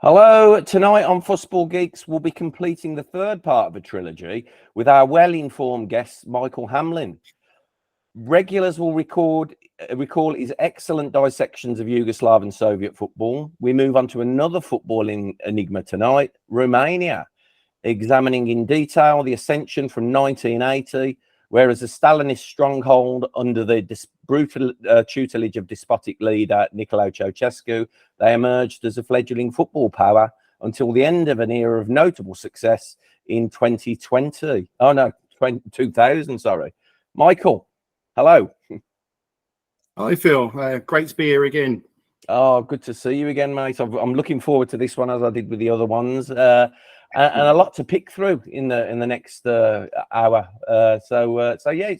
Hello, tonight on Football Geeks, we'll be completing the third part of a trilogy with our well-informed guest, Michael Hamlen. Regulars will recall his excellent dissections of Yugoslav and Soviet football. We move on to another footballing enigma tonight, Romania, examining in detail the ascension from 1980, where as a Stalinist stronghold under the brutal tutelage of despotic leader Nicolae Ceausescu, they emerged as a fledgling football power until the end of an era of notable success in 2020. Oh no, 2000, sorry. Michael, hello. Hi Phil, great to be here again. Oh, good to see you again, mate. I'm looking forward to this one as I did with the other ones, and a lot to pick through in the next hour. So yeah,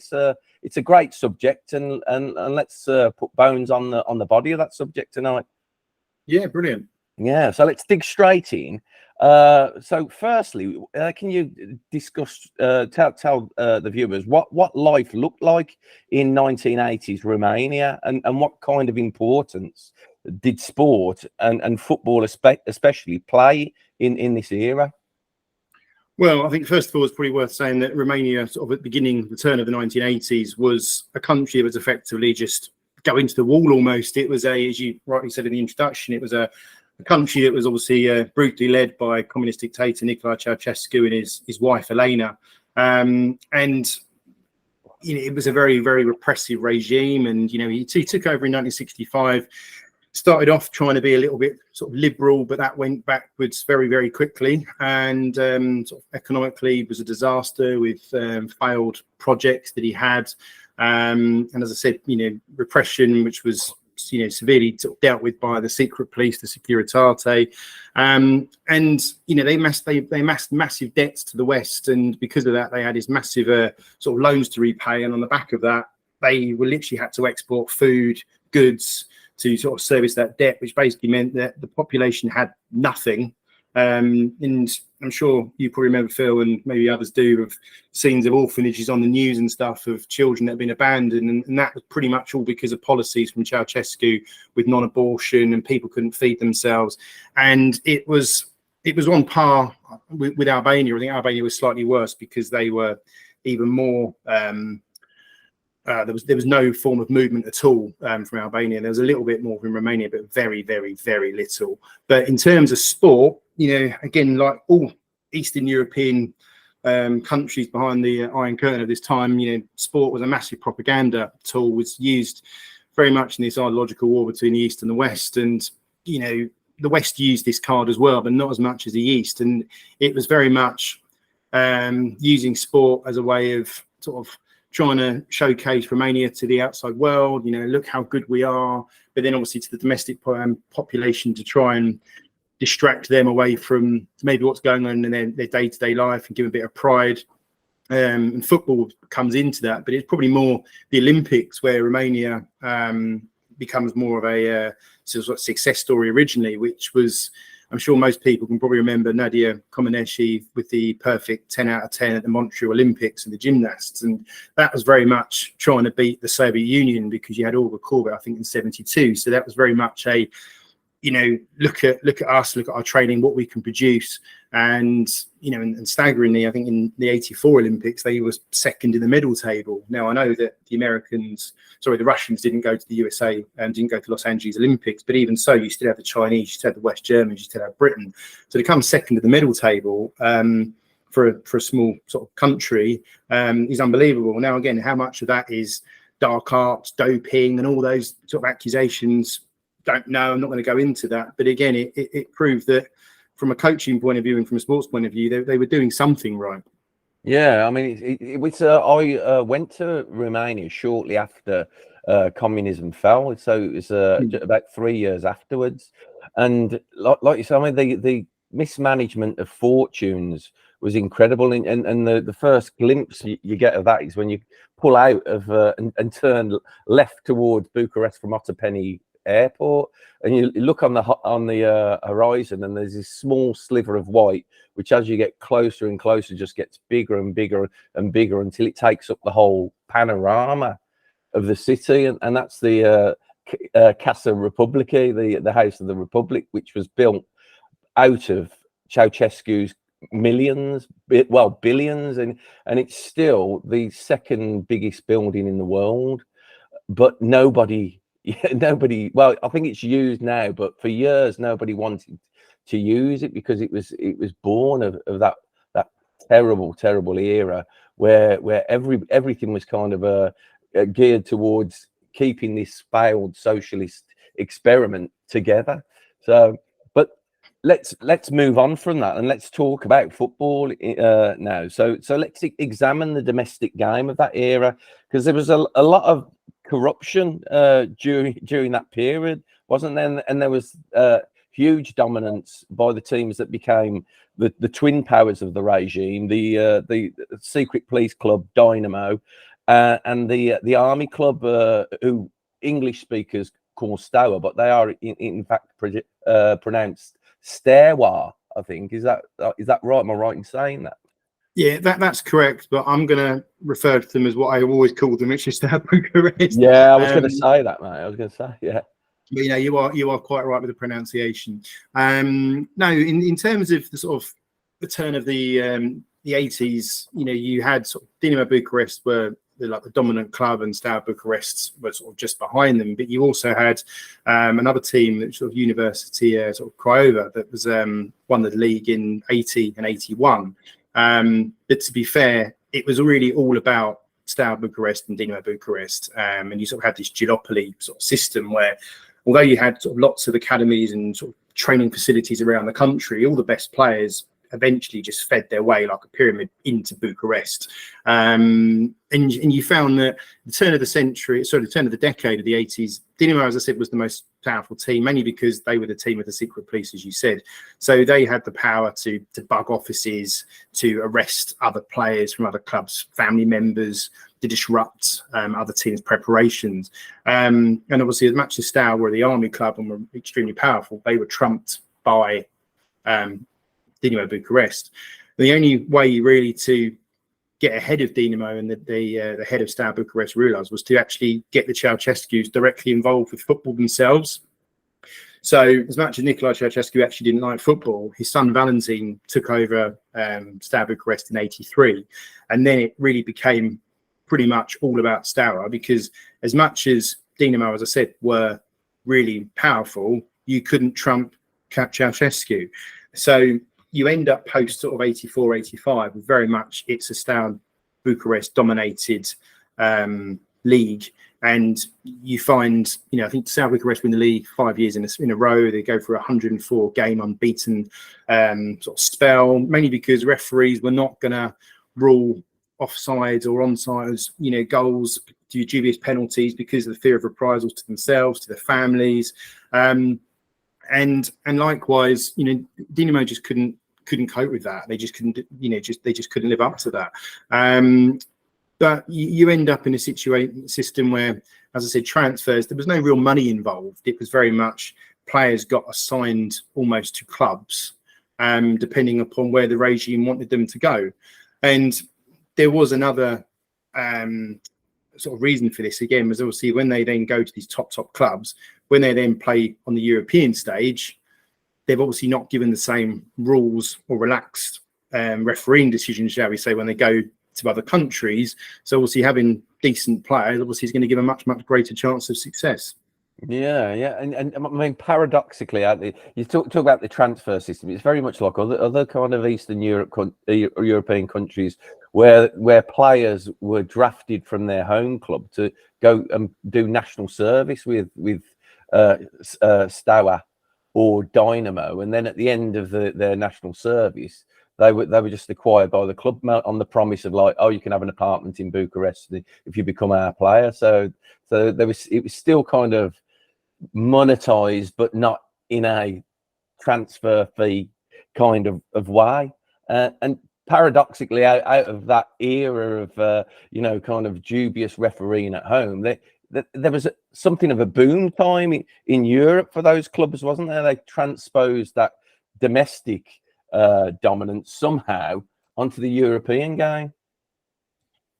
it's a great subject, and let's put bones on the body of that subject tonight. Yeah, brilliant. Yeah, so let's dig straight in. So firstly, can you discuss, tell the viewers what life looked like in 1980s Romania, and what kind of importance did sport and football especially play in this era? Well, I think first of all, it's probably worth saying that Romania, sort of at the beginning, the turn of the 1980s, was a country that was effectively just going to the wall almost. It was as you rightly said in the introduction, it was a country that was obviously brutally led by communist dictator Nicolae Ceausescu and his wife Elena, and it was a very, very repressive regime. And he took over in 1965. Started off trying to be a little bit sort of liberal, but that went backwards very, very quickly. And sort of economically, it was a disaster with failed projects that he had. And as I said, repression, which was severely sort of dealt with by the secret police, the curator. And they amassed massive debts to the West, and because of that, they had these massive sort of loans to repay. And on the back of that, they were literally had to export food, goods, to sort of service that debt, which basically meant that the population had nothing. And I'm sure you probably remember, Phil, and maybe others do, of scenes of orphanages on the news and stuff of children that have been abandoned. And that was pretty much all because of policies from Ceausescu with non-abortion, and people couldn't feed themselves. And it was on par with Albania. I think Albania was slightly worse because they were even more... there was no form of movement at all from Albania. There was a little bit more from Romania, but very, very, very little. But in terms of sport, again, like all Eastern European countries behind the Iron Curtain of this time, sport was a massive propaganda tool, was used very much in this ideological war between the East and the West. And, the West used this card as well, but not as much as the East. And it was very much using sport as a way of sort of trying to showcase Romania to the outside world, look how good we are, but then obviously to the domestic population to try and distract them away from maybe what's going on in their day-to-day life and give a bit of pride. And football comes into that, but it's probably more the Olympics where Romania becomes more of a sort of success story originally, which was, I'm sure most people can probably remember Nadia Comaneci with the perfect 10 out of 10 at the Montreal Olympics and the gymnasts. And that was very much trying to beat the Soviet Union because you had Olga Korbut, I think, in 72. So that was very much a, look at us, look at our training, what we can produce. And, and staggeringly, I think in the 84 Olympics, they were second in the medal table. Now, I know that the Russians didn't go to the USA and didn't go to Los Angeles Olympics, but even so, you still have the Chinese, you still have the West Germans, you still have Britain. So to come second in the medal table for a small sort of country is unbelievable. Now, again, how much of that is dark arts, doping, and all those sort of accusations? Don't know. I'm not going to go into that. But again, it proved that from a coaching point of view and from a sports point of view, they were doing something right. Yeah, I mean, it was. I went to Romania shortly after communism fell, so it was about 3 years afterwards. And like you said, I mean, the mismanagement of fortunes was incredible. And the first glimpse you get of that is when you pull out of and turn left towards Bucharest from Otopeni Airport, and you look on the horizon, and there's this small sliver of white, which as you get closer and closer just gets bigger and bigger and bigger until it takes up the whole panorama of the city. And that's the Casa Republica, the House of the Republic, which was built out of Ceausescu's billions, and it's still the second biggest building in the world, but nobody, well, I think it's used now, but for years nobody wanted to use it because it was born of that terrible era where everything was kind of geared towards keeping this failed socialist experiment together. So, but let's move on from that and let's talk about football now. So let's examine the domestic game of that era, because there was a lot of corruption during that period, wasn't there? And there was huge dominance by the teams that became the twin powers of the regime, the secret police club Dynamo, and the army club, who English speakers call Stour, but they are in fact pronounced Stairwar, I think. Is that right? Am I right in saying that? Yeah, that's correct. But I'm going to refer to them as what I always call them, which is Steaua Bucharest. Yeah, I was going to say that, mate. I was going to say, yeah. But you are quite right with the pronunciation. No, in terms of the sort of the turn of the 80s, you had sort of Dinamo Bucharest were the dominant club, and Steaua Bucharest were sort of just behind them. But you also had another team, that sort of University sort of Craiova, that was won the league in 80 and 81. But to be fair, it was really all about Steaua Bucharest and Dinamo Bucharest, and you sort of had this duopoly sort of system where, although you had sort of lots of academies and sort of training facilities around the country, all the best players eventually just fed their way like a pyramid into Bucharest. And you found that the turn of the decade of the 80s, Dinamo, as I said, was the most powerful team, mainly because they were the team of the secret police, as you said. So they had the power to bug offices, to arrest other players from other clubs, family members, to disrupt other teams' preparations. And obviously, as much as Steaua were the army club and were extremely powerful, they were trumped by Dinamo Bucharest. The only way really to get ahead of Dinamo and the head of Steaua Bucharest realised was to actually get the Ceausescus directly involved with football themselves. So as much as Nicolae Ceausescu actually didn't like football, his son Valentin took over Steaua Bucharest in 83. And then it really became pretty much all about Steaua, because as much as Dinamo, as I said, were really powerful, you couldn't trump Ceausescu. So you end up post sort of 84, 85 with very much it's a Steaua Bucharest dominated league. And you find, I think Steaua Bucharest win the league 5 years in a row. They go for a 104 game unbeaten sort of spell, mainly because referees were not going to rule offsides or onside, goals, dubious penalties, because of the fear of reprisals to themselves, to their families. And likewise, Dinamo just couldn't cope with that. They just couldn't, they just couldn't live up to that. But you end up in a system where, as I said, transfers, there was no real money involved. It was very much players got assigned almost to clubs, depending upon where the regime wanted them to go. And there was another sort of reason for this, again, was obviously when they then go to these top clubs, when they then play on the European stage, they've obviously not given the same rules or relaxed refereeing decisions, shall we say, when they go to other countries. So obviously having decent players obviously is going to give a much greater chance of success. Yeah, and I mean, paradoxically, you talk about the transfer system. It's very much like other kind of Eastern European countries where players were drafted from their home club to go and do national service with Steaua or Dynamo, and then at the end of their national service, they were just acquired by the club on the promise of like, oh, you can have an apartment in Bucharest if you become our player. So it was still kind of monetized, but not in a transfer fee kind of way. And paradoxically, out of that era of kind of dubious refereeing at home, there was something of a boom time in Europe for those clubs, wasn't there? They transposed that domestic dominance somehow onto the European game.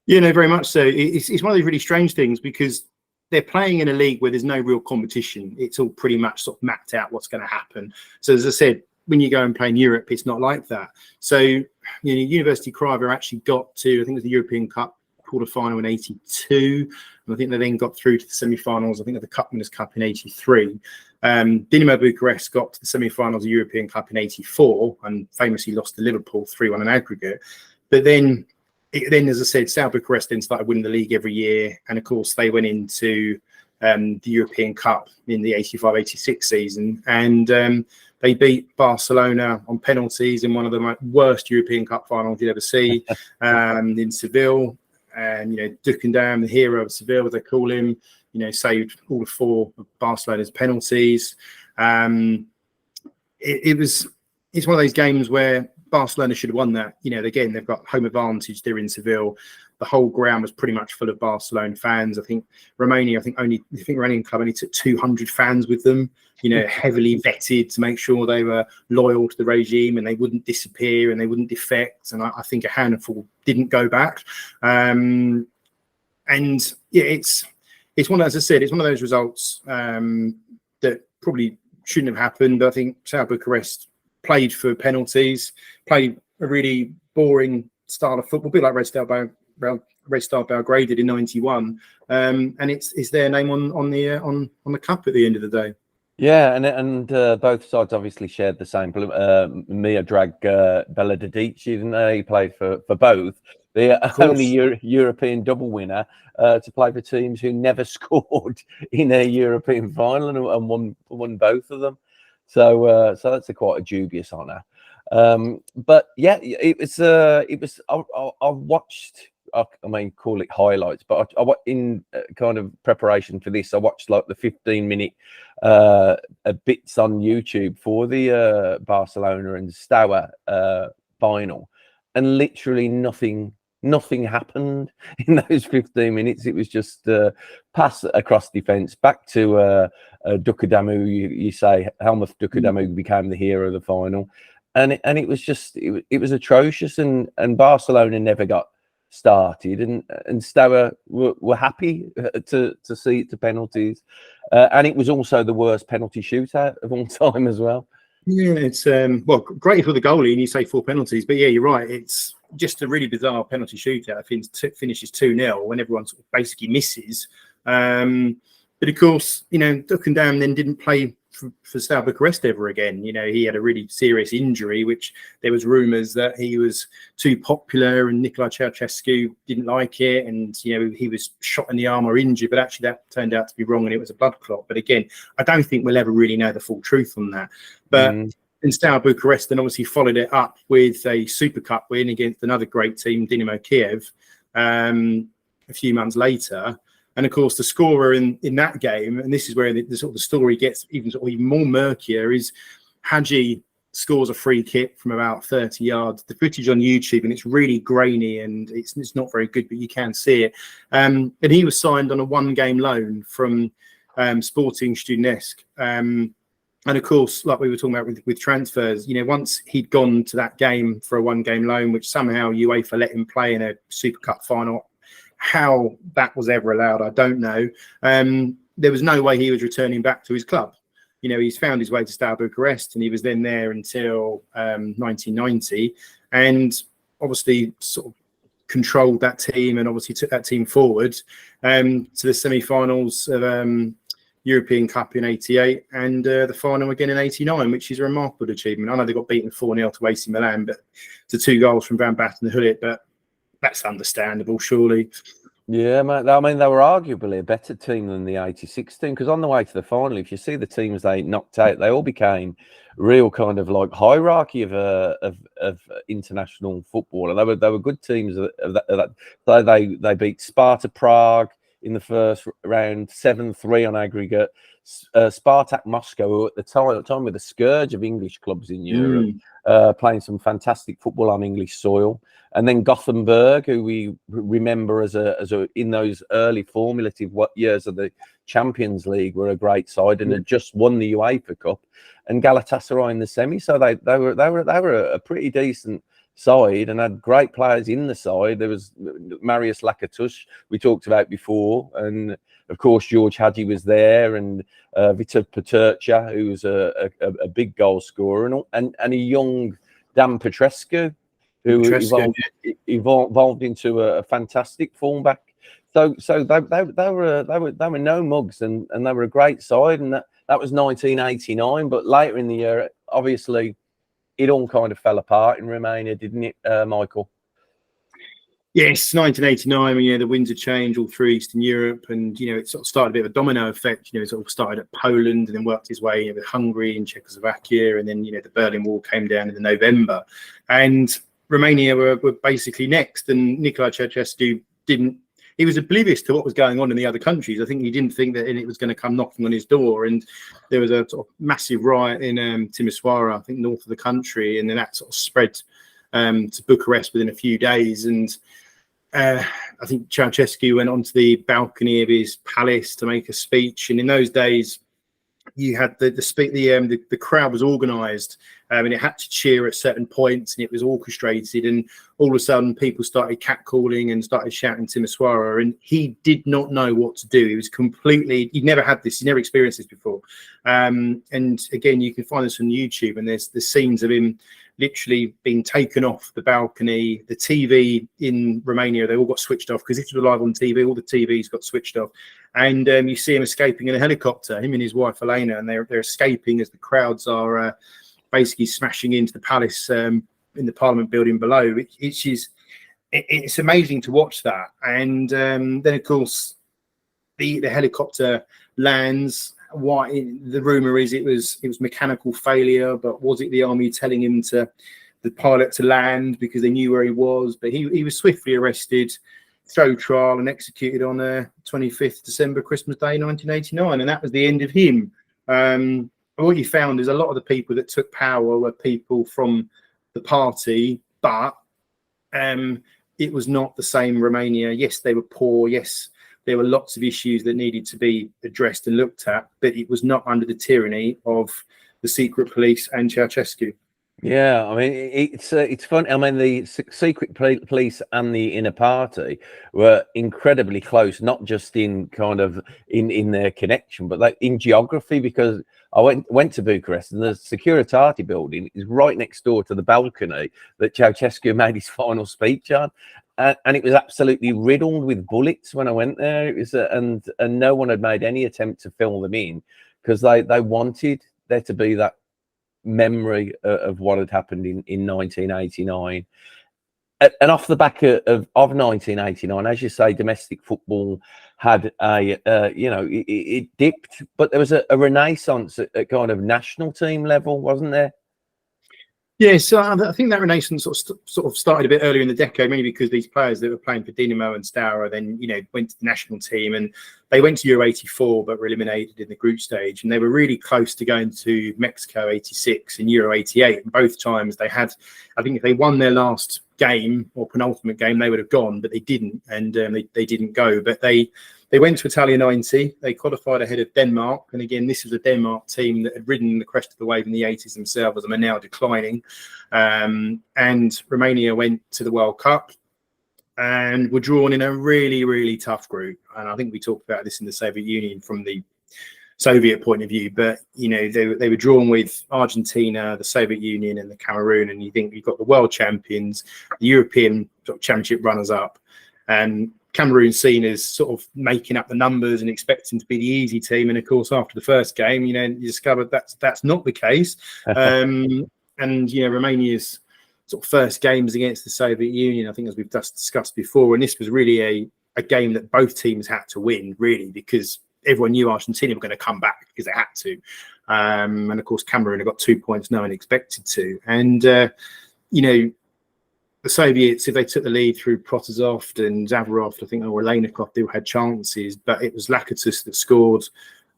Yeah, no, very much so. It's one of those really strange things, because they're playing in a league where there's no real competition. It's all pretty much sort of mapped out what's going to happen. So as I said, when you go and play in Europe, it's not like that. So, University Craiova actually got to, I think it was the European Cup quarter-final in 82, and I think they then got through to the semi-finals, I think of the Cup Winners' Cup in 83. Dinamo Bucharest got to the semi-finals of the European Cup in 84 and famously lost to Liverpool 3-1 in aggregate. But then, as I said, Steaua Bucharest then started winning the league every year, and of course they went into the European Cup in the 85-86 season, and they beat Barcelona on penalties in one of the worst European Cup finals you'd ever see in Seville. And Dukendam, the hero of Seville, as they call him, saved all 4 of Barcelona's penalties. It's one of those games where Barcelona should have won that. Again, they've got home advantage. They're in Seville. The whole ground was pretty much full of Barcelona fans. I think Romanian club only took 200 fans with them, heavily vetted to make sure they were loyal to the regime and they wouldn't disappear and they wouldn't defect. And I think a handful didn't go back. And yeah, it's one, as I said, it's one of those results that probably shouldn't have happened. I think Steaua Bucharest played for penalties, played a really boring style of football, a bit like Red Star Belgrade did in '91, and it's their name on the cup at the end of the day. Yeah, and both sides obviously shared the same. Miodrag Beladic, even though he played for both, the only European double winner to play for teams who never scored in a European final and won both of them. So that's quite a dubious honour. But yeah, it was. I watched. I mean, call it highlights, but in kind of preparation for this, I watched like the 15-minute bits on YouTube for the Barcelona and Steaua final, and literally nothing happened in those 15 minutes. It was just pass across defence back to Dukadamu. You say Helmut Dukadamu became the hero of the final, and it was just it was atrocious, and Barcelona never got started, and Steaua were happy to see it to penalties, and it was also the worst penalty shootout of all time as well. Yeah, it's well, great for the goalie, and you say 4 penalties, but yeah, you're right. It's just a really bizarre penalty shootout. Finishes 2-0 when everyone sort of basically misses. But of course, Dukendam then didn't play for Steaua Bucharest ever again. He had a really serious injury, which there was rumours that he was too popular and Nicolae Ceausescu didn't like it, and he was shot in the arm or injured, but actually that turned out to be wrong and it was a blood clot. But again, I don't think we'll ever really know the full truth on that. But in Steaua Bucharest then obviously followed it up with a Super Cup win against another great team, Dinamo Kiev, a few months later. And of course, the scorer in that game, and this is where the sort of the story gets even more murkier, is Hadji scores a free kick from about 30 yards. The footage on YouTube, and it's really grainy and it's not very good, but you can see it. And he was signed on a 1-game loan from Sporting Studenesc. And of course, like we were talking about with transfers, once he'd gone to that game for a 1-game loan, which somehow UEFA let him play in a Super Cup final. How that was ever allowed, I don't know. There was no way he was returning back to his club. He's found his way to Steaua Bucharest, and he was then there until 1990, and obviously sort of controlled that team and obviously took that team forward to the semi-finals of European Cup in 88 and the final again in 89, which is a remarkable achievement. I know they got beaten 4-0 to AC Milan, but to 2 goals from Van Basten and Hullet, but that's understandable, surely. Yeah, mate. I mean, they were arguably a better team than the 86 team, because on the way to the final, if you see the teams they knocked out, they all became real kind of like hierarchy of international football, and they were good teams. They beat Sparta Prague in the first round 7-3 on aggregate. Spartak Moscow, who at the time were the scourge of English clubs in Europe, playing some fantastic football on English soil. And then Gothenburg, who we remember as a in those early formative years of the Champions League, were a great side and had just won the UEFA Cup, and Galatasaray in the semi. So they were a pretty decent side and had great players in the side. There was Marius Lakatos, we talked about before, and of course George Hadji was there, and Vitor Petercha, who was a big goal scorer, and a young Dan Petrescu, who evolved into a fantastic fullback. So they were no mugs, and they were a great side, and that was 1989. But later in the year, obviously, it all kind of fell apart in Romania, didn't it, Michael? Yes, 1989, when the winds had changed all through Eastern Europe, and it sort of started a bit of a domino effect. It sort of started at Poland and then worked its way with Hungary and Czechoslovakia, and then the Berlin Wall came down in November, and Romania were basically next. And Nicolae Ceausescu he was oblivious to what was going on in the other countries. I think he didn't think that it was going to come knocking on his door. And there was a sort of massive riot in Timișoara, I think north of the country, and then that sort of spread to Bucharest within a few days. And I think Ceausescu went onto the balcony of his palace to make a speech. And in those days, you had the crowd was organised, and it had to cheer at certain points, and it was orchestrated. And all of a sudden, people started catcalling and started shouting Timișoara, and he did not know what to do. He was he'd never had this, he'd never experienced this before. And again, you can find this on YouTube, and there's the scenes of him literally being taken off the balcony. The TV in Romania, they all got switched off because this was live on TV. All the TVs got switched off, and you see him escaping in a helicopter, him and his wife Elena, and they're escaping as the crowds are basically smashing into the palace in the Parliament building below. It's amazing to watch that. And then of course the helicopter lands. Why? The rumor is it was mechanical failure, but was it the army telling him the pilot to land because they knew where he was? But he was swiftly arrested, thrown trial, and executed on 25th December, Christmas Day, 1989, and that was the end of him. What you found is a lot of the people that took power were people from the party, but it was not the same Romania. Yes, they were poor. Yes, there were lots of issues that needed to be addressed and looked at, but it was not under the tyranny of the secret police and Ceausescu. Yeah, I mean, it's fun. I mean, the secret police and the inner party were incredibly close, not just in kind of in their connection, but like in geography, because I went to Bucharest, and the Securitate building is right next door to the balcony that Ceausescu made his final speech on. And it was absolutely riddled with bullets when I went there. It was, and no one had made any attempt to fill them in because they wanted there to be that memory of what had happened in 1989. And off the back of 1989, as you say, domestic football had it dipped, but there was a renaissance at kind of national team level, wasn't there? Yeah, so I think that renaissance sort of started a bit earlier in the decade, mainly because these players that were playing for Dinamo and Steaua then, went to the national team, and they went to Euro 84 but were eliminated in the group stage, and they were really close to going to Mexico 86 and Euro 88. And both times they had, I think if they won their last game or penultimate game, they would have gone, but they didn't, and they didn't go. But they went to Italia 90. They qualified ahead of Denmark. And again, this was a Denmark team that had ridden the crest of the wave in the 80s themselves and are now declining. And Romania went to the World Cup and were drawn in a really, really tough group. And I think we talked about this in the Soviet Union from the Soviet point of view. But, they were drawn with Argentina, the Soviet Union and the Cameroon. And you think you've got the world champions, the European championship runners-up, and Cameroon seen as sort of making up the numbers and expecting to be the easy team. And of course, after the first game, you discovered that's not the case. And Romania's sort of first games against the Soviet Union, I think, as we've just discussed before, and this was really a game that both teams had to win, really, because everyone knew Argentina were going to come back because they had to. And of course, Cameroon had got 2 points, no one expected to. And the Soviets, if they took the lead through Protasov and Zavarov, I think, or Olenikov, they had chances, but it was Lakatos that scored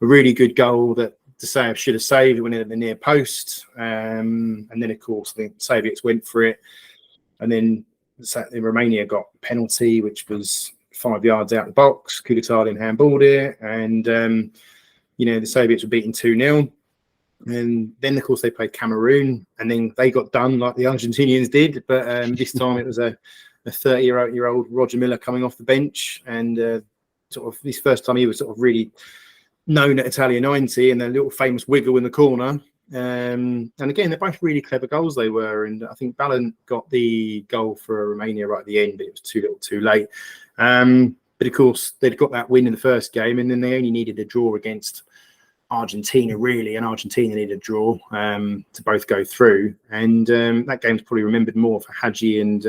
a really good goal that Desaev should have saved. It went in at the near post. And then, of course, the Soviets went for it. And then Romania got a penalty, which was 5 yards out the box. Kudetadin handballed it. And, the Soviets were beaten 2-0. And then, of course, they played Cameroon, and then they got done like the Argentinians did. But this time it was a 30-year-old Roger Miller coming off the bench, and sort of his first time he was sort of really known at Italia 90, and a little famous wiggle in the corner. And again, they're both really clever goals they were. And I think Ballant got the goal for Romania right at the end, but it was too little too late. But of course, they'd got that win in the first game, and then they only needed a draw against Argentina, really, and Argentina needed a draw to both go through. And that game's probably remembered more for Hadji and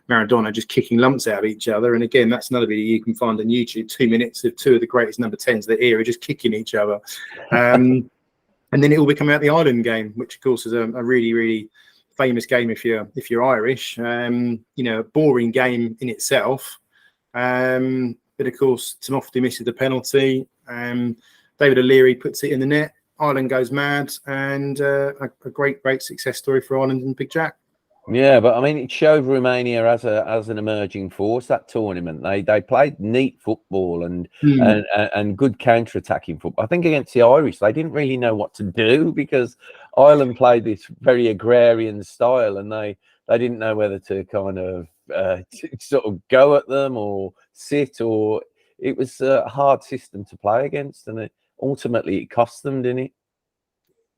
Maradona just kicking lumps out of each other. And again, that's another video you can find on YouTube, 2 minutes of two of the greatest number 10s of the era just kicking each other. And then it will be coming out the Ireland game, which of course is a really, really famous game if you're Irish. You know, a boring game in itself. But of course, Timofti misses the penalty. David O'Leary puts it in the net. Ireland goes mad, and a great success story for Ireland and Big Jack. Yeah, but I mean, it showed Romania as an emerging force, that tournament. They played neat football and good counter-attacking football. I think against the Irish, they didn't really know what to do because Ireland played this very agrarian style, and they didn't know whether to kind of sort of go at them or sit, or it was a hard system to play against, and ultimately it cost them, didn't it?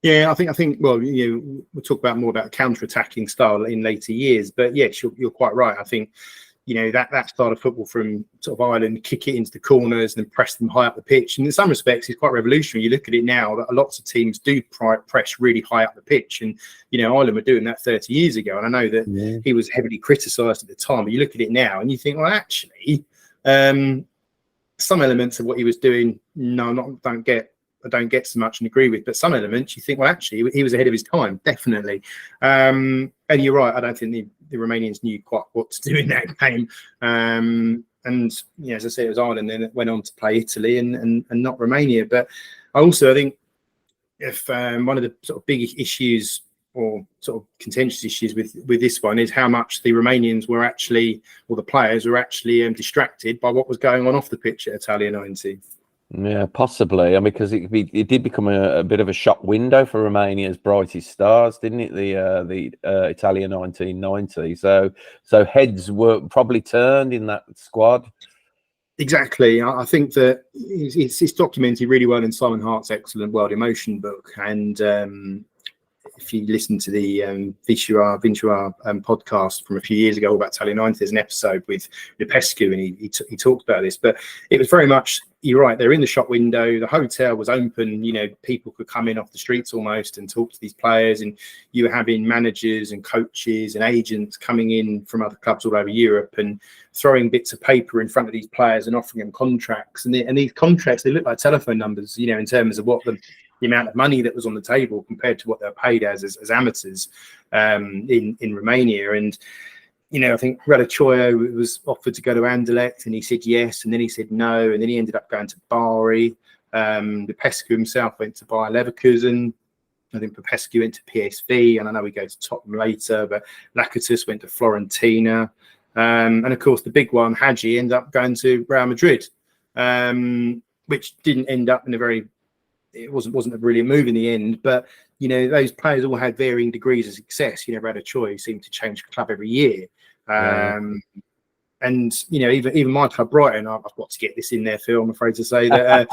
Yeah, I think. Well, we'll talk more about counter-attacking style in later years, but yes, you're quite right. I think that style of football from sort of Ireland, kick it into the corners and then press them high up the pitch, and in some respects, it's quite revolutionary. You look at it now that lots of teams do press really high up the pitch, and Ireland were doing that 30 years ago. And I know that he was heavily criticised at the time, but you look at it now and you think, well, actually, some elements of what he was doing, I don't get so much and agree with, but some elements you think, well, actually, he was ahead of his time, definitely. And you're right, I don't think the Romanians knew quite what to do in that game. And as I say, it was Ireland, then it went on to play Italy and not Romania. But I think if one of the sort of big issues or sort of contentious issues with this one is how much the Romanians were actually, or the players were actually distracted by what was going on off the pitch at Italia 90. Yeah, possibly. I mean, because it did become a bit of a shop window for Romania's brightest stars, didn't it? The Italia 1990. So heads were probably turned in that squad. Exactly. I think that it's documented really well in Simon Hart's excellent World Emotion book, and if you listen to the Vintura podcast from a few years ago about Italia 90, there's an episode with Lupescu, and he talked about this. But it was very much, you're right, they're in the shop window, the hotel was open, people could come in off the streets almost and talk to these players, and you were having managers and coaches and agents coming in from other clubs all over Europe and throwing bits of paper in front of these players and offering them contracts. And these contracts, they look like telephone numbers, in terms of what the amount of money that was on the table compared to what they're paid as amateurs in Romania. And I think Radicchio was offered to go to Anderlecht, and he said yes, and then he said no, and then he ended up going to Bari. Popescu himself went to Bayer Leverkusen. I think Popescu went to PSV, and I know we go to Tottenham later, but Lakatos went to Fiorentina. And of course, the big one, Hadji, ended up going to Real Madrid, which didn't end up in it wasn't a brilliant move in the end, but those players all had varying degrees of success. Radicchio seemed to change club every year, and even my club Brighton, I've got to get this in there, Phil, I'm afraid to say that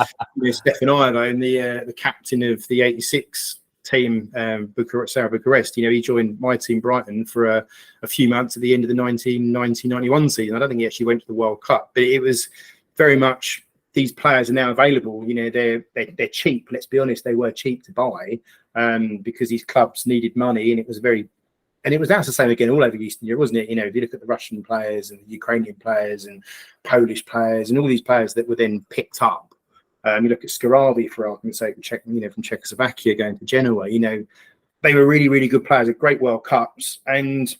Stefan Iodine, the captain of the '86 team, Sarah Bucharest, he joined my team Brighton for a few months at the end of the 1990-91 season. I don't think he actually went to the World Cup, but it was very much, these players are now available. They're cheap. Let's be honest, they were cheap to buy because these clubs needed money, and it was that's the same again all over Eastern Europe, wasn't it? If you look at the Russian players and the Ukrainian players and Polish players and all these players that were then picked up. You look at Skarabi, for argument's sake, from Czechoslovakia going to Genoa. They were really, really good players at great World Cups, and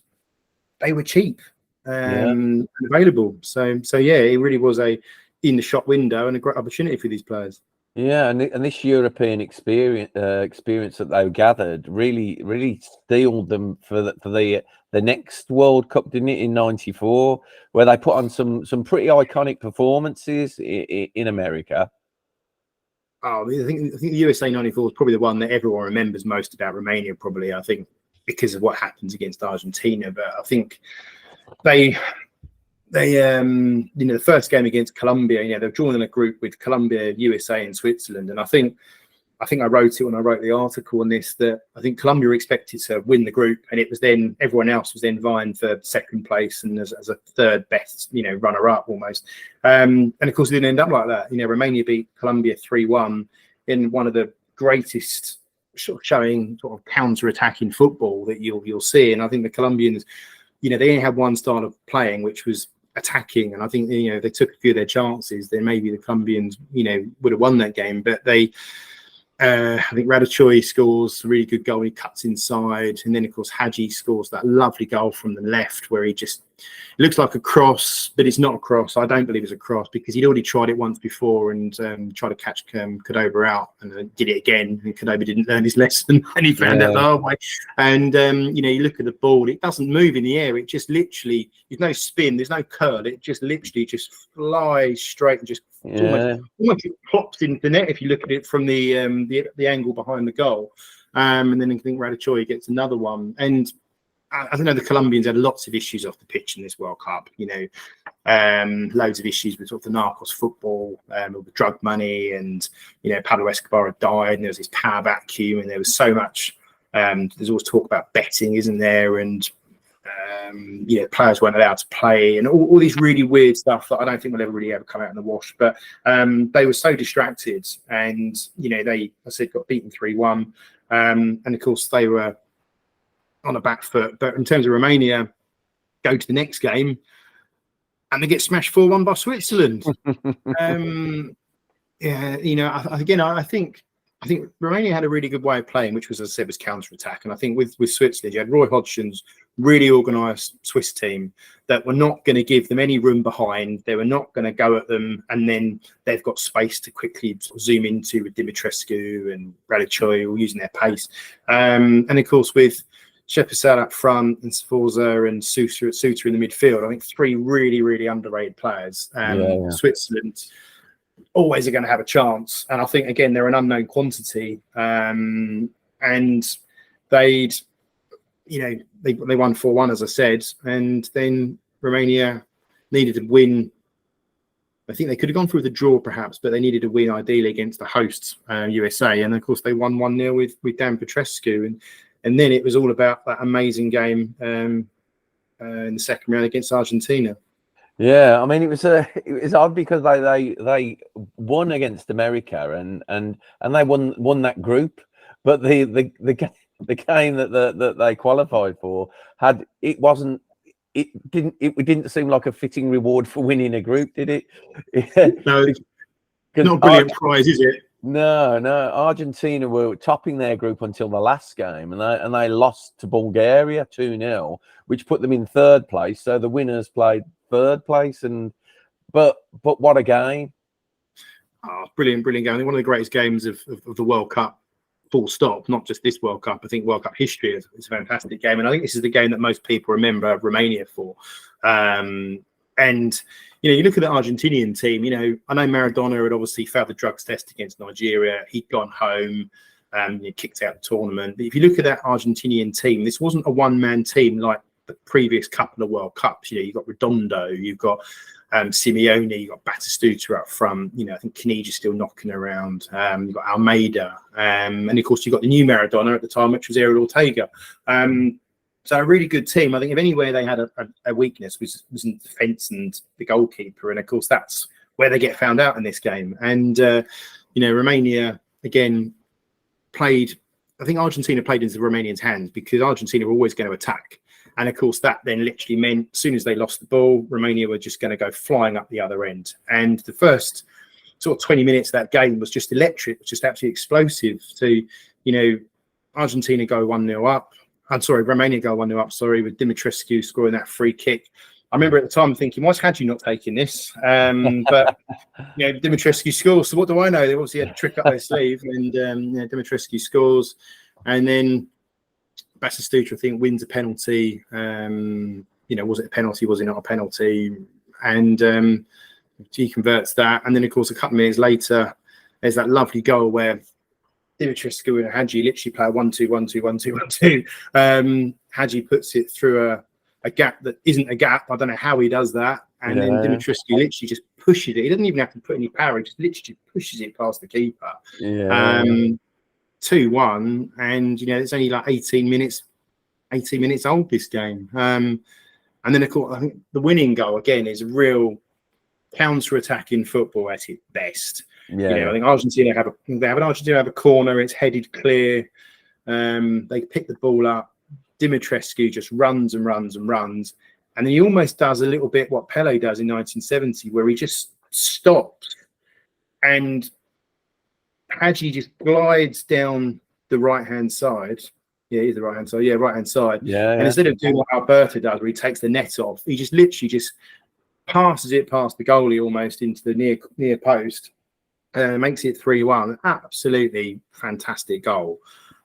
they were cheap and available. So yeah, it really was in the shop window and a great opportunity for these players. Yeah, and this European experience that they gathered really steeled them for the next World Cup, didn't it, in '94, where they put on some pretty iconic performances in America. Oh, I think the USA '94 is probably the one that everyone remembers most about Romania. Probably, I think, because of what happens against Argentina. But I think they the first game against Colombia, they're drawn in a group with Colombia, USA, and Switzerland. And I think I wrote it when I wrote the article on this, that I think Colombia were expected to win the group, and it was then everyone else was then vying for second place and as a third best, runner up almost. And of course, it didn't end up like that. Romania beat Colombia 3-1 in one of the greatest showing sort of counter-attacking football that you'll see. And I think the Colombians, they only had one style of playing, which was attacking. And I think, they took a few of their chances. Then maybe the Colombians, would have won that game, but I think Radicchoi scores a really good goal. He cuts inside, and then of course Hadji scores that lovely goal from the left, where he just looks like a cross, but it's not a cross. I don't believe it's a cross, because he'd already tried it once before and tried to catch Cordova out, and did it again. And Cordova didn't learn his lesson, and he found out the hard way. And you look at the ball; it doesn't move in the air. It just literally, there's no spin, there's no curl. It just literally just flies straight and just almost plops into the net if you look at it from the angle behind the goal. And then I think Radicchoi gets another one. And I don't know, the Colombians had lots of issues off the pitch in this World Cup, loads of issues with sort of the narcos football, all the drug money, and, Pablo Escobar had died, and there was this power vacuum, and there was so much, there's always talk about betting, isn't there? And, players weren't allowed to play, and all these really weird stuff that I don't think will ever come out in the wash. But they were so distracted, and, they, I said, got beaten 3-1. And of course, they were on a back foot. But in terms of Romania, go to the next game and they get smashed 4-1 by Switzerland. I think Romania had a really good way of playing, which was, as I said, was counter-attack. And I think with Switzerland, you had Roy Hodgson's really organised Swiss team that were not going to give them any room behind. They were not going to go at them, and then they've got space to quickly sort of zoom into with Dimitrescu and Radicchoi all using their pace. And of course, with Shepusal up front and Sforza and Suter in the midfield, I think three really, really underrated players. Switzerland always are going to have a chance, and I think again they're an unknown quantity, and they won 4-1, as I said, and then Romania needed to win. I think they could have gone through the draw perhaps, but they needed to win ideally against the hosts, USA, and of course they won 1-0 with Dan Petrescu, and then it was all about that amazing game in the second round against Argentina. Yeah, I mean, it was odd because they won against America and they won that group, but the game that they qualified for it didn't seem like a fitting reward for winning a group, did it? No, not a brilliant prize, is it? No. Argentina were topping their group until the last game, and they lost to Bulgaria 2-0, which put them in third place. So the winners played third place, but what a game! Oh, brilliant game! I think one of the greatest games of the World Cup, full stop. Not just this World Cup. I think World Cup history is a fantastic game, and I think this is the game that most people remember Romania for. And you look at the Argentinian team. I know Maradona had obviously failed the drugs test against Nigeria. He'd gone home, kicked out the tournament. But if you look at that Argentinian team, this wasn't a one-man team like the previous couple of World Cups. You've got Redondo, you've got Simeone, you've got Batistuta up front. I think Caniggia's still knocking around. You've got Almeida, and of course you've got the new Maradona at the time, which was Ariel Ortega. So a really good team. I think if anywhere they had a weakness was in defence and the goalkeeper, and of course that's where they get found out in this game. And Romania again played. I think Argentina played into the Romanians' hands because Argentina were always going to attack. And of course, that then literally meant as soon as they lost the ball, Romania were just going to go flying up the other end. And the first sort of 20 minutes of that game was just electric, just absolutely explosive. So, Argentina go 1-0 up. Romania go 1-0 up, with Dimitrescu scoring that free kick. I remember at the time thinking, why's Hadji not taking this? But, Dimitrescu scores. So what do I know? They obviously had a trick up their sleeve, and Dimitrescu scores. And then Batistuta, I think, wins a penalty. Was it a penalty? Was it not a penalty? And he converts that. And then, of course, a couple of minutes later, there's that lovely goal where Dimitrescu and Hadji literally play a 1-2, 1-2, 1-2, 1-2. Hadji puts it through a gap that isn't a gap. I don't know how he does that. And then Dimitrescu literally just pushes it. He doesn't even have to put any power. He just literally pushes it past the keeper. 2-1. And, you know, it's only like 18 minutes old, this game. And then, of course, I think the winning goal, again, is a real counter-attacking football at its best. You know, I think Argentina have a corner. It's headed clear. They pick the ball up. Dimitrescu just runs and runs and runs, and then he almost does a little bit what Pele does in 1970, where he just stops, and Hadji just glides down the right-hand side. Yeah, he's the right-hand side. Yeah, right-hand side. And instead of doing what Alberto does, where he takes the net off, he just literally just passes it past the goalie almost into the near post. Makes it 3-1. Absolutely fantastic goal.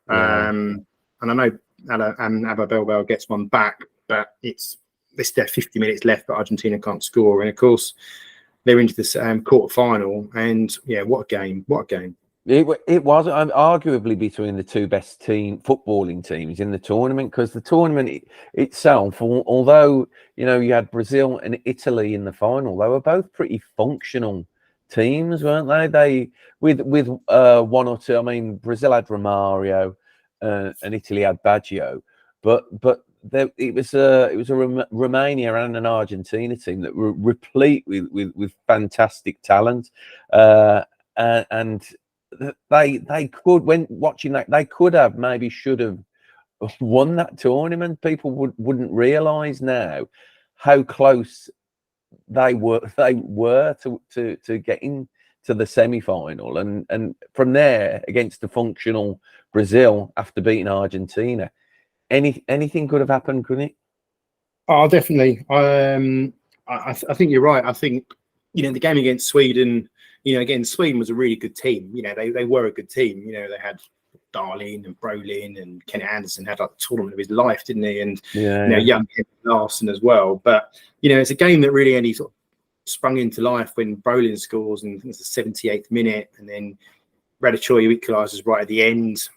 And I know Abel gets one back, but it's there 50 minutes left, but Argentina can't score. And of course, they're into the quarter final. And yeah, what a game! What a game! It was arguably between the two best footballing teams in the tournament, because the tournament itself, although you know you had Brazil and Italy in the final, they were both pretty functional teams, weren't they? They with one or two. I mean, Brazil had Romario, and Italy had Baggio, but it was a Romania and an Argentina team that were replete with fantastic talent, and they could, when watching that, they could have, maybe should have won that tournament. People wouldn't realise now how close they were to getting to the semi-final, and from there against the functional Brazil after beating Argentina, anything could have happened, couldn't it? Oh, definitely. I think you're right. I think, you know, the game against Sweden, you know, again, Sweden was a really good team. You know, they were a good team. You know, they had Darlin and Brolin, and Kenneth Anderson had like the tournament of his life, didn't he? And you know, young Larson as well. But you know, it's a game that really only sort of sprung into life when Brolin scores in the 78th minute, and then Radicchio equalises right at the end.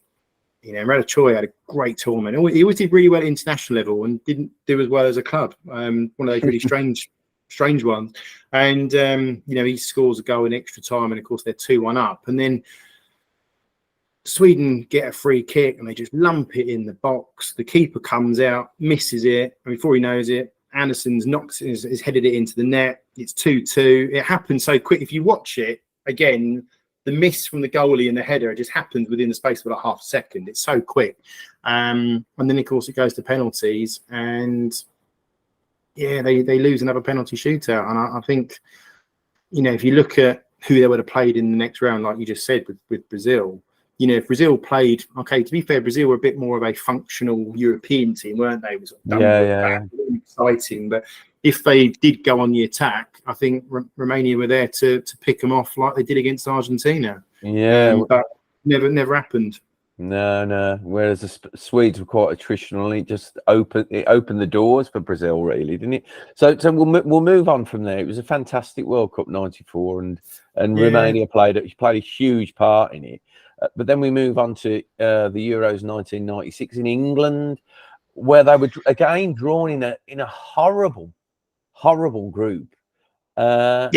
You know, Radicchio had a great tournament. He always did really well at international level and didn't do as well as a club. One of those really strange ones. And you know, he scores a goal in extra time, and of course they're 2-1 up, and then Sweden get a free kick and they just lump it in the box. The keeper comes out, misses it, and before he knows it, Anderson's is headed it into the net. It's 2-2. It happens so quick. If you watch it again, the miss from the goalie and the header, it just happens within the space of like half a second. It's so quick. And then of course it goes to penalties, and yeah, they lose another penalty shootout. And I think, you know, if you look at who they would have played in the next round, like you just said with Brazil, you know, if Brazil played, okay, to be fair, Brazil were a bit more of a functional European team, weren't they? It was exciting. But if they did go on the attack, I think Romania were there to pick them off like they did against Argentina. But never happened. No. Whereas the Swedes were quite attritional, and it opened the doors for Brazil, really, didn't it? So we'll move on from there. It was a fantastic World Cup '94, and Romania played a huge part in it. But then we move on to the Euros 1996 in England, where they were again drawn in a horrible group. So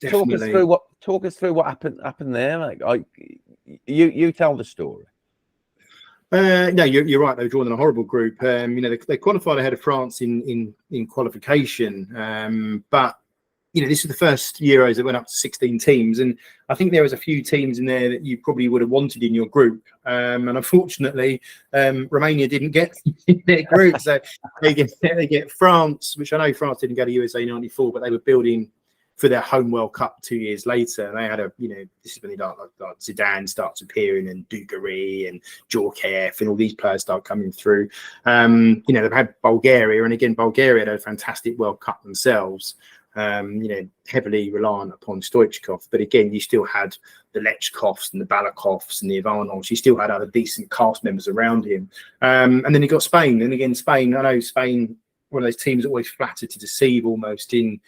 talk us through what happened there, mate. You tell the story. No, you're right. They were drawn in a horrible group. You know, they qualified ahead of France in qualification, but you know, this is the first Euros that went up to 16 teams, and I think there was a few teams in there that you probably would have wanted in your group, and unfortunately, Romania didn't get in their group, so they get France, which I know France didn't go to USA '94, but they were building for their home World Cup 2 years later. They had this is when like Zidane starts appearing, and Dugarry and Djorkaeff and all these players start coming through. You know, they've had Bulgaria, and again, Bulgaria had a fantastic World Cup themselves. You know, heavily reliant upon Stoichkov, but again, you still had the Lechkovs and the Balakovs and the Ivanovs. You still had other decent cast members around him, and then you got Spain. And again, Spain, I know Spain, one of those teams always flattered to deceive almost in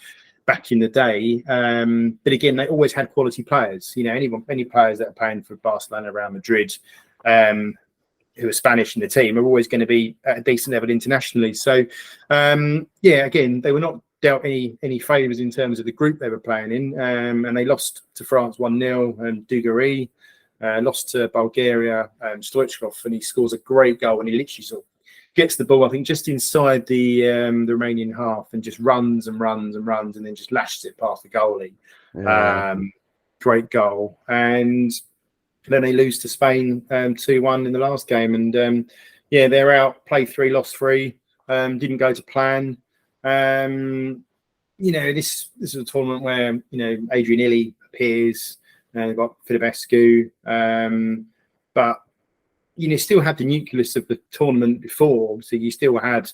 back in the day. But again, they always had quality players. You know, any players that are playing for Barcelona, Real Madrid, who are Spanish in the team, are always going to be at a decent level internationally. So, yeah, again, they were not dealt any favours in terms of the group they were playing in, and they lost to France 1-0. And Dugarry lost to Bulgaria, Stoichkov, and he scores a great goal, and he literally sort of gets the ball, I think, just inside the Romanian half, and just runs and runs and runs, and then just lashes it past the goalie. Yeah. Great goal. And then they lose to Spain 2-1 in the last game, and yeah, they're out. Played 3, lost 3. Didn't go to plan. You know, this is a tournament where, you know, Adrian Illy appears. They've got Filipescu, but you know, still had the nucleus of the tournament before. So you still had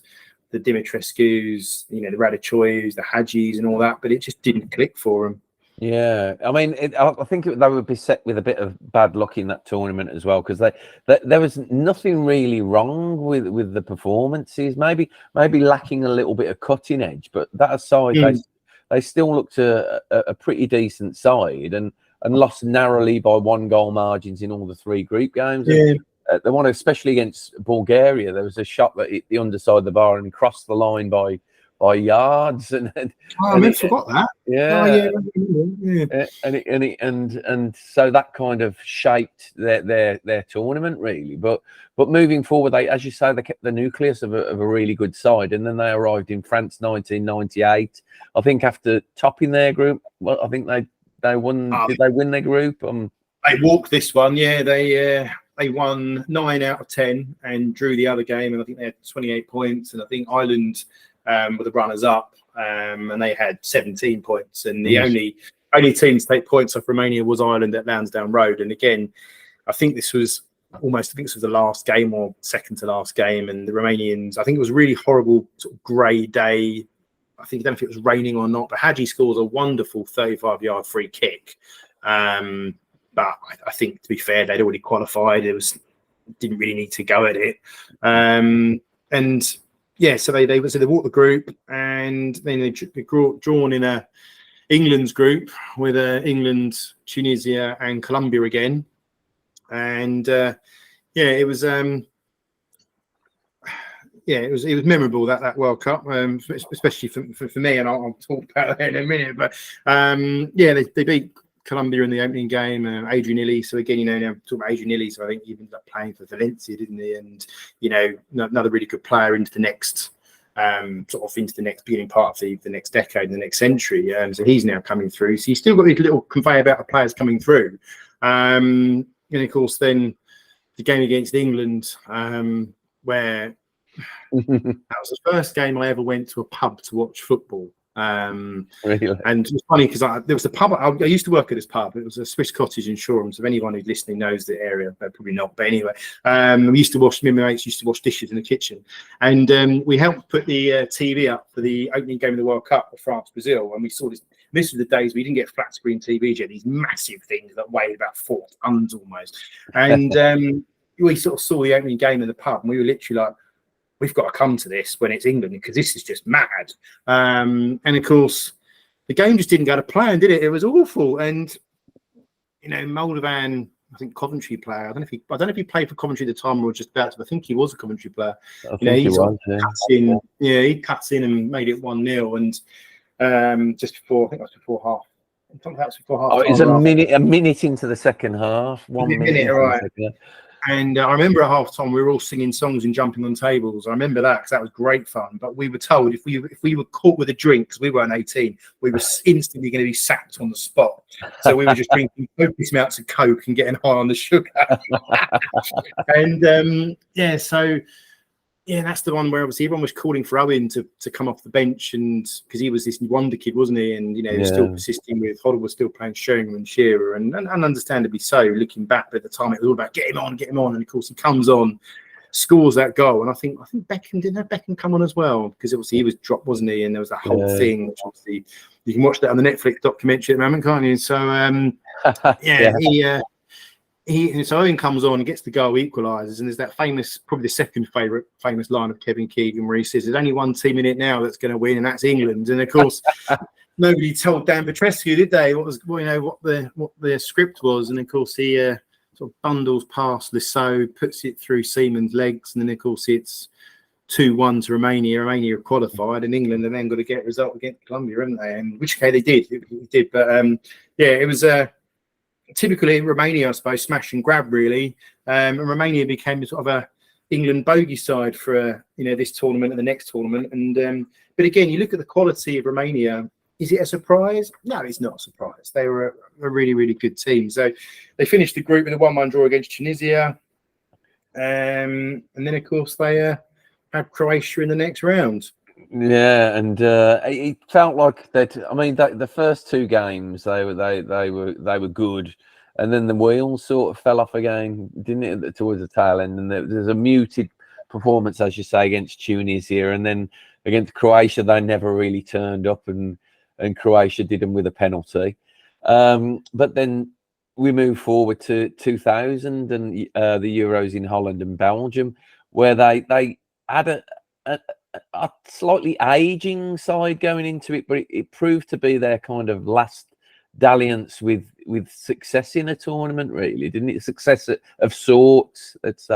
the Dimitrescu's, you know, the Radichoi's, the Hagis, and all that, but it just didn't click for them. Yeah, I mean, I think they would be set with a bit of bad luck in that tournament as well, because there was nothing really wrong with the performances. Maybe lacking a little bit of cutting edge, but that aside, they still looked a pretty decent side, and lost narrowly by 1 goal margins in all the 3 group games. Yeah. The one, especially against Bulgaria, there was a shot that hit the underside of the bar and crossed the line by yards, and I forgot that. Yeah, and so that kind of shaped their tournament really. But moving forward, they, as you say, they kept the nucleus of a really good side, and then they arrived in France 1998. I think after topping their group, well, I think they won. Did they win their group? They walked this one. Yeah, they won 9 out of 10 and drew the other game, and I think they had 28 points. And I think Ireland were the runners-up, and they had 17 points. And the only team to take points off Romania was Ireland at Lansdowne Road. And again, I think this was the last game or second to last game. And the Romanians, I think it was a really horrible sort of grey day. I don't know if it was raining or not, but Hagi scores a wonderful 35-yard free kick. But I think, to be fair, they'd already qualified. Didn't really need to go at it. And yeah, so they walked the group, and then they drawn in England's group with England, Tunisia, and Colombia again. And yeah, it was memorable, that World Cup, especially for me, and I'll talk about that in a minute. But yeah, they beat Colombia in the opening game. Adrian Illy. So again, you know, now talking about Adrian Illy, so I think he ended up playing for Valencia, didn't he? And you know, another really good player into the next beginning part of the next decade, the next century. So he's now coming through. So you've still got these little conveyor belt of players coming through. And of course, then the game against England, where that was the first game I ever went to a pub to watch football. Really? And it was funny because there was a pub. I used to work at this pub. It was a Swiss Cottage in Shoreham. So if anyone who's listening knows the area, probably not. But anyway, me and my mates used to wash dishes in the kitchen, and we helped put the TV up for the opening game of the World Cup of France Brazil. And we saw this. This was the days we didn't get flat screen TVs yet. These massive things that weighed about 4 tons almost. And we sort of saw the opening game in the pub, and we were literally like, we've got to come to this when it's England, because this is just mad. And of course, the game just didn't go to plan, did it? It was awful. And you know, Moldovan, I think Coventry player. I don't know if he played for Coventry at the time or just about to. I think he was a Coventry player. He cuts in and made it 1-0. And just before, I think that was before half. I think that was before half. Oh, it was a minute into the second half. 1 minute, right? And I remember at half time we were all singing songs and jumping on tables. I remember that because that was great fun. But we were told if we were caught with a drink, because we weren't 18, we were instantly going to be sacked on the spot. So we were just drinking copious amounts of Coke and getting high on the sugar. And yeah, so yeah, that's the one where obviously everyone was calling for Owen to come off the bench, and because he was this wonder kid, wasn't he? And you know, he was still persisting with Hoddle was still playing Sheringham and Shearer, and understandably so. Looking back, but at the time it was all about get him on, and of course he comes on, scores that goal, and I think Beckham didn't have Beckham come on as well, because obviously he was dropped, wasn't he? And there was that whole thing, which obviously you can watch that on the Netflix documentary at the moment, can't you? So so Owen comes on and gets the goal, equalises, and there's that famous, probably the second famous line of Kevin Keegan, where he says, "There's only one team in it now that's going to win, and that's England." And of course, nobody told Dan Petrescu, did they? What the script was, and of course he sort of bundles past Lissot, puts it through Seaman's legs, and then of course it's 2-1 to Romania. Romania have qualified, and England have then got to get a result against Colombia, haven't they? And which they did. It did, but it was typically Romania, I suppose, smash and grab really. And Romania became sort of a England bogey side for this tournament and the next tournament. And but again, you look at the quality of Romania. Is it a surprise? No, it's not a surprise. They were a really, really good team. So they finished the group with a 1-1 draw against Tunisia, and then of course they had Croatia in the next round. Yeah, and it felt like that. I mean, the first two games they were good, and then the wheels sort of fell off again, didn't it, towards the tail end? And there's a muted performance, as you say, against Tunisia, and then against Croatia they never really turned up, and Croatia did them with a penalty. But then we move forward to 2000 and the Euros in Holland and Belgium, where they had a slightly aging side going into it, but it proved to be their kind of last dalliance with success in a tournament, really, didn't it? Success of sorts. It's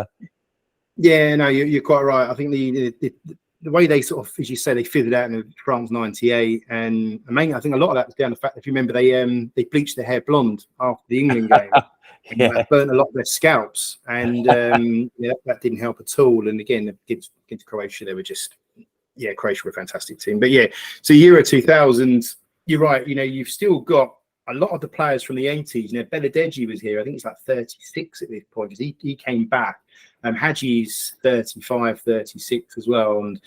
yeah, no, you're quite right. I think the way they sort of, as you say, they figured out in France '98, and mainly I think a lot of that was down to the fact that, if you remember, they bleached their hair blonde after the England game. Yeah, burnt a lot of their scalps, and that didn't help at all. And again, against Croatia, they were just, Croatia were a fantastic team. But so Euro 2000, you're right. You've still got a lot of the players from the 80s. Beladeji was here. I think he's like 36 at this point, because he came back. Haji's 35, 36 as well, and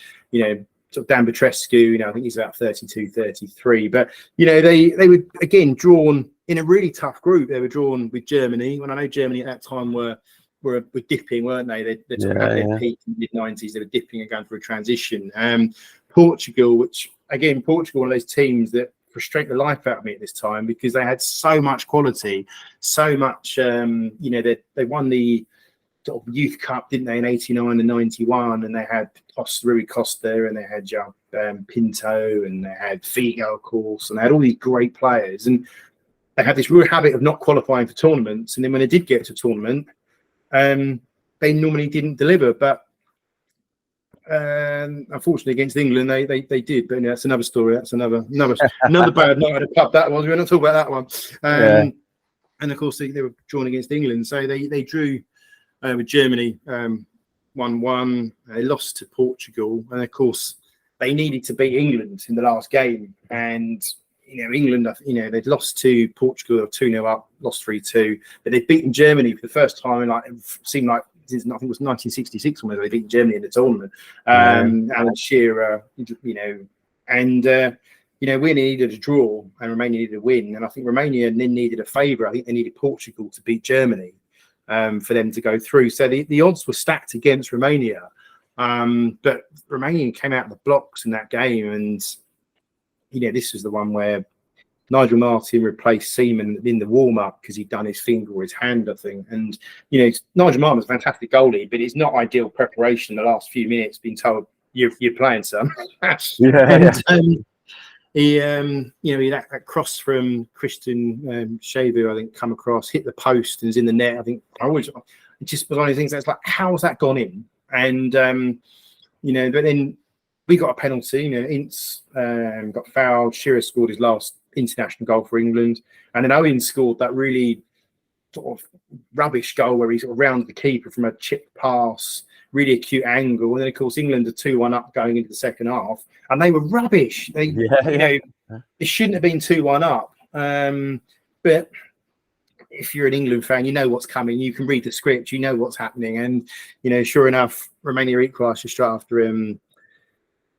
sort of Dan Petrescu, I think he's about 32, 33. But they were again drawn in a really tough group. They were drawn with Germany, when I know Germany at that time were dipping, weren't they? They sort of had their peak in the mid-90s. They were dipping and going through a transition. Portugal, which again, one of those teams that frustrate the life out of me at this time, because they had so much quality, so much. They won the sort of Youth Cup, didn't they, in '89 and '91, and they had Rui Costa, and they had Pinto, and they had Figo, of course, and they had all these great players, and they had this real habit of not qualifying for tournaments, and then when they did get to a tournament, they normally didn't deliver. But unfortunately, against England, they did. But that's another story. That's another bad night at the pub. That was. We're not talking about that one. And of course, they were drawn against England, so they drew with Germany 1-1. They lost to Portugal, and of course, they needed to beat England in the last game. And England, they'd lost to Portugal 2-0 up, lost 3-2, but they'd beaten Germany for the first time in, like, it seemed like, I think it was 1966 when they beat Germany in the tournament. Alan Shearer, and we needed a draw and Romania needed a win, and I think Romania then needed a favour. I think they needed Portugal to beat Germany for them to go through. So the odds were stacked against Romania, but Romania came out of the blocks in that game, and this was the one where Nigel Martin replaced Seaman in the warm-up because he'd done his finger or his hand, I think. And, Nigel Martin was a fantastic goalie, but it's not ideal preparation in the last few minutes being told you're playing, son. He that cross from Christian Shavu, I think, come across, hit the post and is in the net. I think it just was one of the things that's like, how's that gone in? And, but then we got a penalty. Ince got fouled. Shearer scored his last international goal for England, and then Owen scored that really sort of rubbish goal where he sort of rounded the keeper from a chip pass, really acute angle. And then of course England are 2-1 up going into the second half, and they were rubbish. It shouldn't have been 2-1 up. But if you're an England fan, you know what's coming. You can read the script. You know what's happening. And sure enough, Romania equalised just straight after into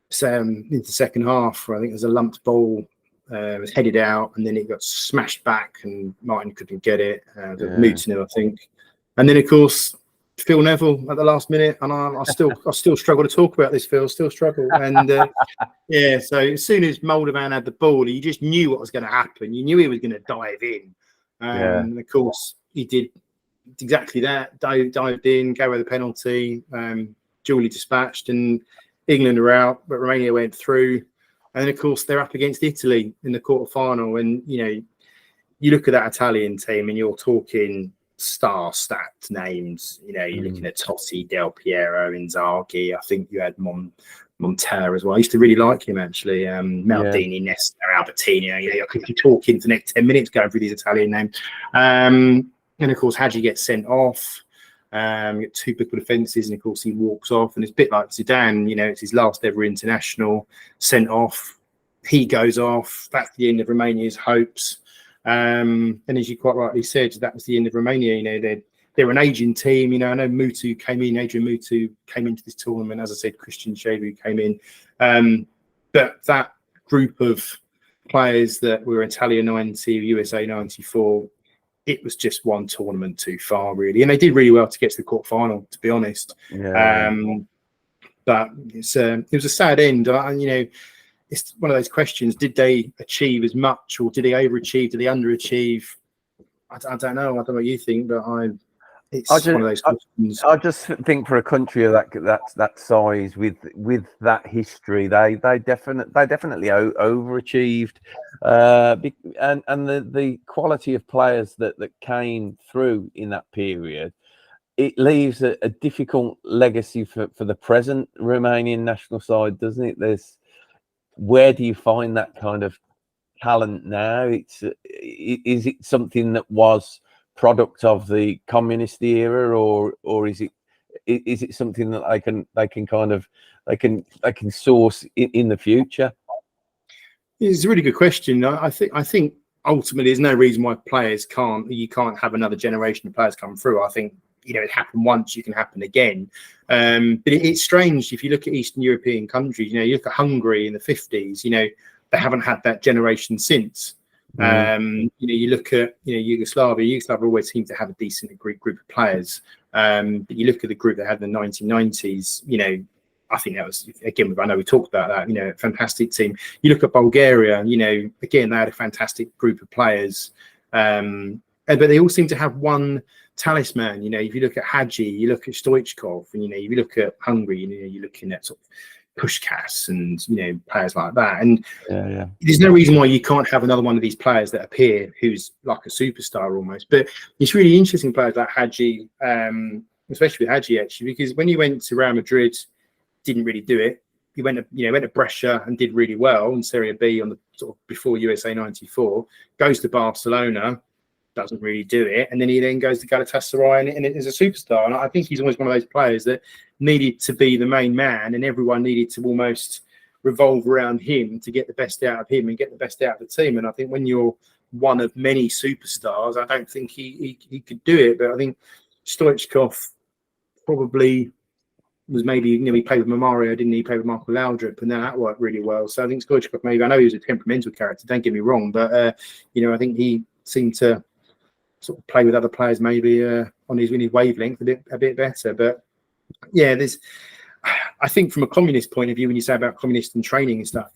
the second half. Where I think there's a lumped ball. It was headed out, and then it got smashed back, and Martin couldn't get it. Moutinho, I think. And then, of course, Phil Neville at the last minute, and I still struggle to talk about this. Phil still struggle, and So as soon as Moldovan had the ball, you just knew what was going to happen. You knew he was going to dive in, and of course he did exactly that. Dived in, gave away the penalty, duly dispatched, and England are out, but Romania went through. And of course, they're up against Italy in the quarterfinal. And, you look at that Italian team and you're talking star-stacked names. You're looking at Totti, Del Piero, Inzaghi. I think you had Montero as well. I used to really like him, actually. Maldini, Nesta, Albertini. I could be talking for the next 10 minutes going through these Italian names. And, of course, Hadji gets sent off. Get 2 big defences, and of course he walks off. And it's a bit like Zidane, it's his last ever international, sent off. He goes off. That's the end of Romania's hopes. And as you quite rightly said, that was the end of Romania. They're an aging team. I know Mutu came in, Adrian Mutu came into this tournament. As I said, Christian Shebu came in. But that group of players that were Italia 90, USA 94, it was just one tournament too far, really. And they did really well to get to the quarterfinal, to be honest. But it was a sad end. It's one of those questions: did they achieve as much, or did they overachieve? Did they underachieve? I don't know. I don't know what you think, but it's one of those questions. I just think for a country of that size with that history, they definitely overachieved, and the quality of players that came through in that period, it leaves a difficult legacy for the present Romanian national side, doesn't it? Where do you find that kind of talent now? Is it something that was product of the communist era, or is it something that they can source in the future? It's a really good question. I think ultimately there's no reason why you can't have another generation of players come through. I think it happened once, you can happen again. But it's strange if you look at Eastern European countries. You look at Hungary in the 50s. They haven't had that generation since. You look at Yugoslavia. Yugoslavia always seemed to have a decent group of players. But you look at the group they had in the 1990s. I think that was, again, I know we talked about that. A fantastic team. You look at Bulgaria. Again, they had a fantastic group of players. But they all seem to have one talisman. If you look at Hadji, you look at Stoichkov, and if you look at Hungary, you're looking at sort of Puskás and players like that. And there's no reason why you can't have another one of these players that appear who's like a superstar almost. But it's really interesting players like Hadji, especially with Hadji, actually, because when he went to Real Madrid, didn't really do it. He went to Brescia and did really well in Serie B on the sort of before USA 94. Goes to Barcelona, doesn't really do it, and then he goes to Galatasaray and is a superstar. And I think he's always one of those players that needed to be the main man, and everyone needed to almost revolve around him to get the best out of him and get the best out of the team. And I think when you're one of many superstars, I don't think he could do it. But I think Stoichkov probably was maybe, he played with Mario, didn't he? He played with Marco Laudrup, and then that worked really well. So I think Stoichkov, maybe, I know he was a temperamental character, don't get me wrong, but I think he seemed to sort of play with other players maybe on his wavelength a bit better. But I think from a communist point of view, when you say about communist and training and stuff,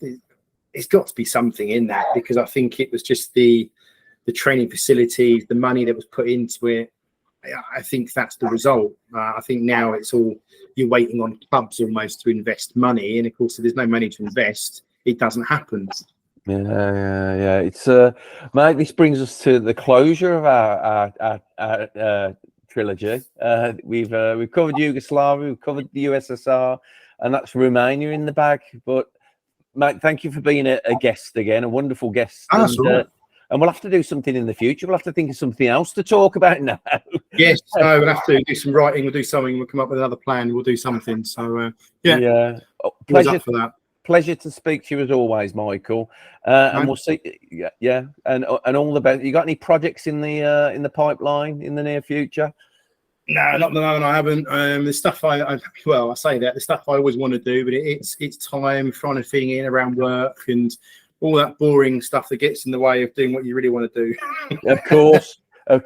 it's got to be something in that, because I think it was just the training facilities, the money that was put into it. I think that's the result. I think now it's all, you're waiting on clubs almost to invest money, and of course, if there's no money to invest, it doesn't happen. Yeah. It's mate, this brings us to the closure of our trilogy. We've covered Yugoslavia, we've covered the USSR, and that's Romania in the bag. But mate, thank you for being a guest again, a wonderful guest. And we'll have to do something in the future. We'll have to think of something else to talk about now. Yes, no, we'll have to do some writing. We'll do something. We'll come up with another plan. We'll do something. So, pleasure for that. Pleasure to speak to you as always, Michael. And we'll see. And all the best. You got any projects in the pipeline in the near future? No, not at the moment. I haven't. The stuff I say that the stuff I always want to do, but it's time trying to fit in around work and all that boring stuff that gets in the way of doing what you really want to do. Of course. I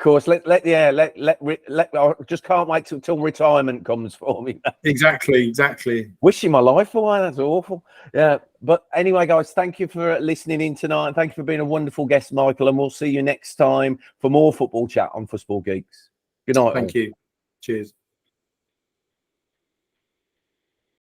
just can't wait till retirement comes for me. Exactly. Wishing my life away. That's awful. Yeah. But anyway, guys, thank you for listening in tonight. And thank you for being a wonderful guest, Michael. And we'll see you next time for more football chat on Football Geeks. Good night. Thank you. Cheers.